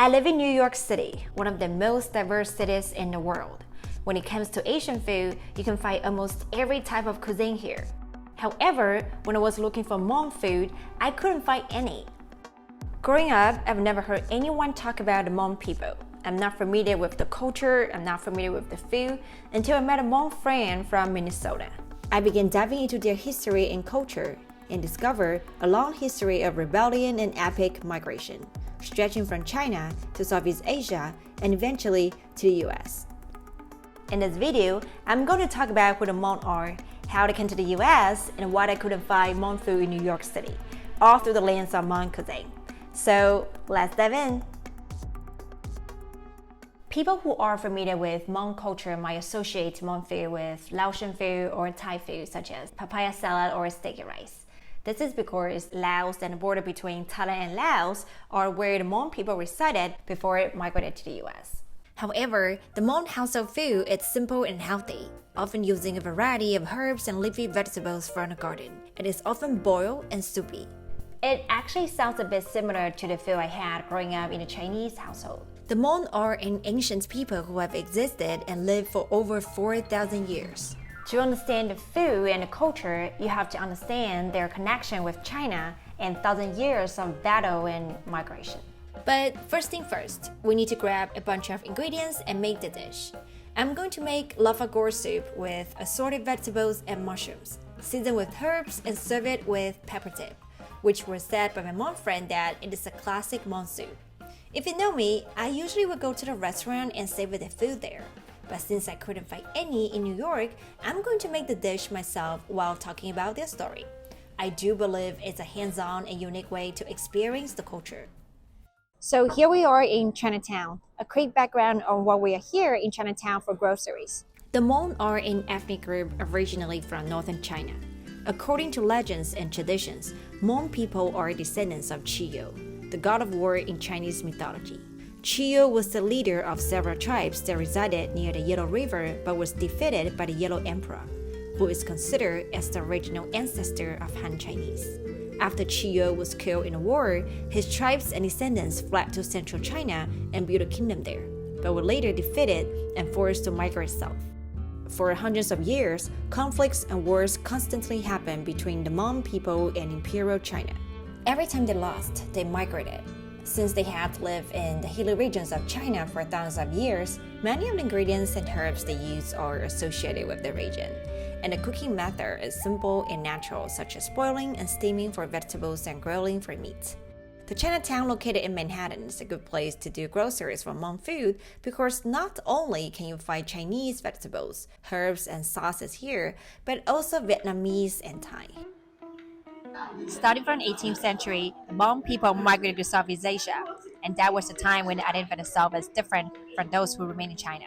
I live in New York City, one of the most diverse cities in the world. When it comes to Asian food, you can find almost every type of cuisine here. However, when I was looking for Hmong food, I couldn't find any. Growing up, I've never heard anyone talk about the Hmong people. I'm not familiar with the culture, I'm not familiar with the food, until I met a Hmong friend from Minnesota. I began diving into their history and culture, and discovered a long history of rebellion and epic migration, stretching from China to Southeast Asia and eventually to the US. In this video, I'm going to talk about who the Hmong are, how they came to the US, and why I couldn't find Hmong food in New York City, all through the lens of Hmong cuisine. So let's dive in. People who are familiar with Hmong culture might associate Hmong food with Laotian food or Thai food such as papaya salad or sticky rice. This is because Laos and the border between Thailand and Laos are where the Hmong people resided before it migrated to the US. However, the Hmong household food is simple and healthy, often using a variety of herbs and leafy vegetables from the garden. It is often boiled and soupy. It actually sounds a bit similar to the food I had growing up in a Chinese household. The Hmong are an ancient people who have existed and lived for over 4,000 years. To understand the food and the culture, you have to understand their connection with China and 1,000 years of battle and migration. But first thing first, we need to grab a bunch of ingredients and make the dish. I'm going to make lafagor soup with assorted vegetables and mushrooms, seasoned with herbs and serve it with pepper dip, which was said by my Hmong friend that it is a classic Hmong soup. If you know me, I usually would go to the restaurant and savor the food there. But since I couldn't find any in New York, I'm going to make the dish myself while talking about their story. I do believe it's a hands-on and unique way to experience the culture. So here we are in Chinatown. A quick background on why we are here in Chinatown for groceries. The Hmong are an ethnic group originally from northern China. According to legends and traditions, Hmong people are descendants of Qiyu, the god of war in Chinese mythology. Qiyu was the leader of several tribes that resided near the Yellow River but was defeated by the Yellow Emperor, who is considered as the original ancestor of Han Chinese. After Qiyu was killed in a war, his tribes and descendants fled to central China and built a kingdom there, but were later defeated and forced to migrate south. For hundreds of years, conflicts and wars constantly happened between the Hmong people and Imperial China. Every time they lost, they migrated. Since they had lived in the hilly regions of China for thousands of years, many of the ingredients and herbs they use are associated with the region. And the cooking method is simple and natural, such as boiling and steaming for vegetables and grilling for meat. The Chinatown located in Manhattan is a good place to do groceries for Hmong food because not only can you find Chinese vegetables, herbs, and sauces here, but also Vietnamese and Thai. Starting from the 18th century, the Hmong people migrated to Southeast Asia, and that was the time when they identified themselves as different from those who remained in China.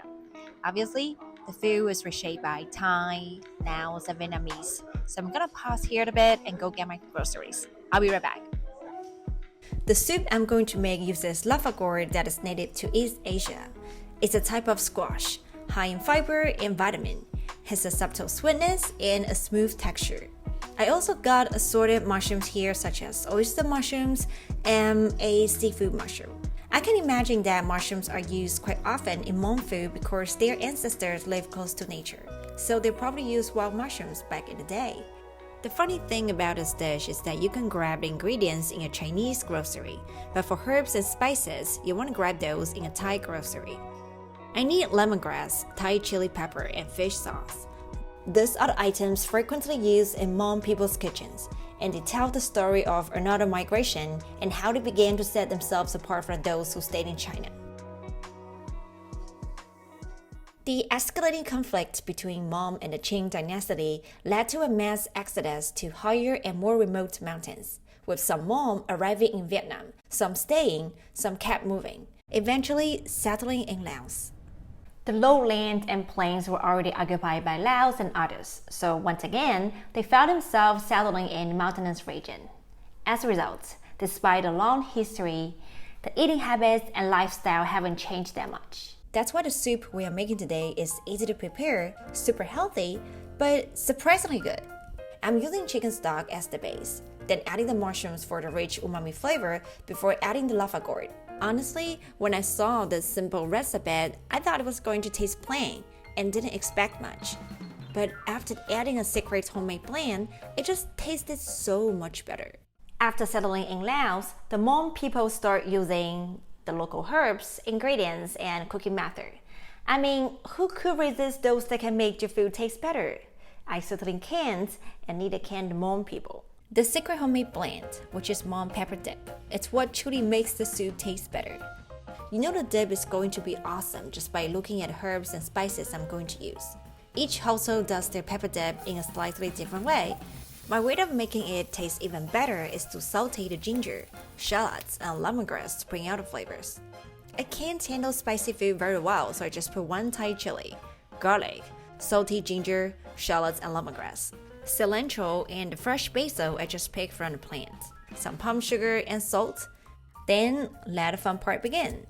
Obviously, the food was reshaped by Thai, Laos, and Vietnamese, so I'm gonna pause here a bit and go get my groceries. I'll be right back. The soup I'm going to make uses lafagor that is native to East Asia. It's a type of squash, high in fiber and vitamin, has a subtle sweetness and a smooth texture. I also got assorted mushrooms here such as oyster mushrooms and a seafood mushroom. I can imagine that mushrooms are used quite often in Hmong food because their ancestors lived close to nature, so they probably used wild mushrooms back in the day. The funny thing about this dish is that you can grab the ingredients in a Chinese grocery, but for herbs and spices, you want to grab those in a Thai grocery. I need lemongrass, Thai chili pepper, and fish sauce. These are the items frequently used in Hmong people's kitchens, and they tell the story of another migration and how they began to set themselves apart from those who stayed in China. The escalating conflict between Hmong and the Qing dynasty led to a mass exodus to higher and more remote mountains, with some Hmong arriving in Vietnam, some staying, some kept moving, eventually settling in Laos. The lowland and plains were already occupied by Laos and others, so once again, they found themselves settling in mountainous region. As a result, despite a long history, the eating habits and lifestyle haven't changed that much. That's why the soup we are making today is easy to prepare, super healthy, but surprisingly good. I'm using chicken stock as the base, then adding the mushrooms for the rich umami flavor before adding the lafagor. Honestly, when I saw this simple recipe, I thought it was going to taste plain and didn't expect much. But after adding a secret homemade blend, it just tasted so much better. After settling in Laos, the Hmong people start using the local herbs, ingredients, and cooking method. I mean, who could resist those that can make your food taste better? I certainly can't, and neither can the Hmong people. The secret homemade blend, which is Hmong pepper dip, it's what truly makes the soup taste better. You know the dip is going to be awesome just by looking at herbs and spices I'm going to use. Each household does their pepper dip in a slightly different way. My way of making it taste even better is to saute the ginger, shallots, and lemongrass to bring out the flavors. I can't handle spicy food very well, so I just put 1 Thai chili, garlic, salted ginger, shallots, and lemongrass, cilantro, and the fresh basil I just picked from the plant, some palm sugar and salt. Then let the fun part begin.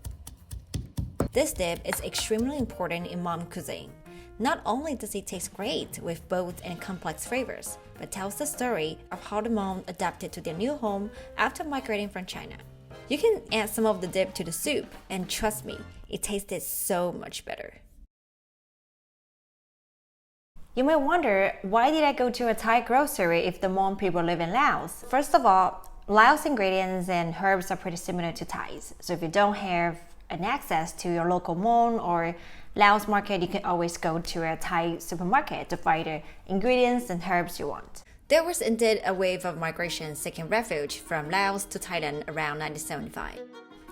This dip is extremely important in Hmong cuisine. Not only does it taste great with bold and complex flavors, but tells the story of how the Hmong adapted to their new home after migrating from China. You can add some of the dip to the soup, and trust me, it tasted so much better. You may wonder, why did I go to a Thai grocery if the Hmong people live in Laos? First of all, Laos ingredients and herbs are pretty similar to Thai's, so if you don't have an access to your local Hmong or Laos market, you can always go to a Thai supermarket to find the ingredients and herbs you want. There was indeed a wave of migration seeking refuge from Laos to Thailand around 1975.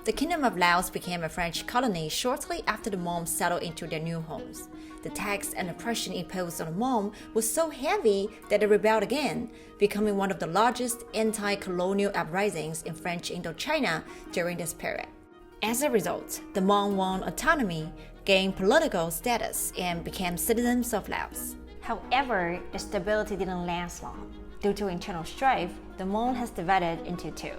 The Kingdom of Laos became a French colony shortly after the Hmong settled into their new homes. The tax and oppression imposed on the Hmong was so heavy that they rebelled again, becoming one of the largest anti-colonial uprisings in French Indochina during this period. As a result, the Hmong won autonomy, gained political status, and became citizens of Laos. However, the stability didn't last long. Due to internal strife, the Hmong has divided into two,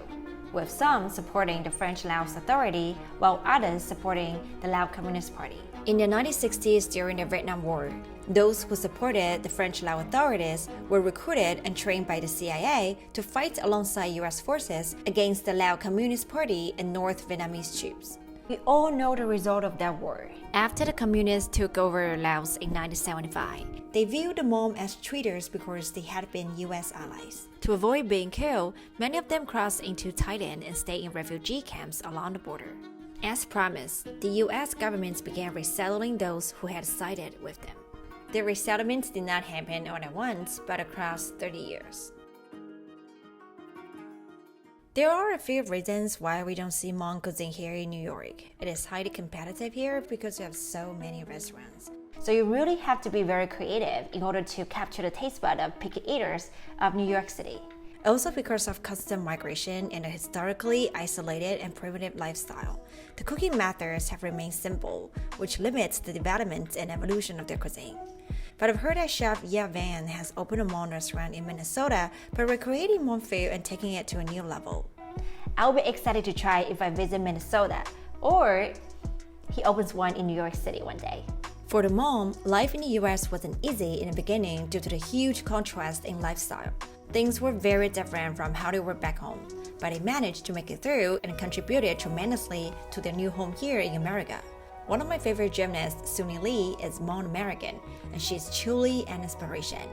with some supporting the French Laos Authority while others supporting the Lao Communist Party. In the 1960s during the Vietnam War, those who supported the French Lao authorities were recruited and trained by the CIA to fight alongside US forces against the Lao Communist Party and North Vietnamese troops. We all know the result of that war. After the communists took over Laos in 1975, they viewed the Hmong as traitors because they had been US allies. To avoid being killed, many of them crossed into Thailand and stayed in refugee camps along the border. As promised, the US government began resettling those who had sided with them. The resettlements did not happen all at once, but across 30 years. There are a few reasons why we don't see Hmong cuisine here in New York. It is highly competitive here because we have so many restaurants. So you really have to be very creative in order to capture the taste bud of picky eaters of New York City. Also because of constant migration and a historically isolated and primitive lifestyle, the cooking methods have remained simple, which limits the development and evolution of their cuisine. But I've heard that chef Ye Van has opened a Hmong restaurant in Minnesota by recreating Hmong food and taking it to a new level. I'll be excited to try if I visit Minnesota, or he opens one in New York City one day. For the Hmong, life in the US wasn't easy in the beginning due to the huge contrast in lifestyle. Things were very different from how they were back home, but they managed to make it through and contributed tremendously to their new home here in America. One of my favorite gymnasts, Suni Lee, is Hmong American, and she's truly an inspiration.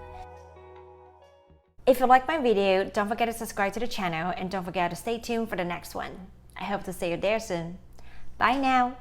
If you like my video, don't forget to subscribe to the channel and don't forget to stay tuned for the next one. I hope to see you there soon. Bye now!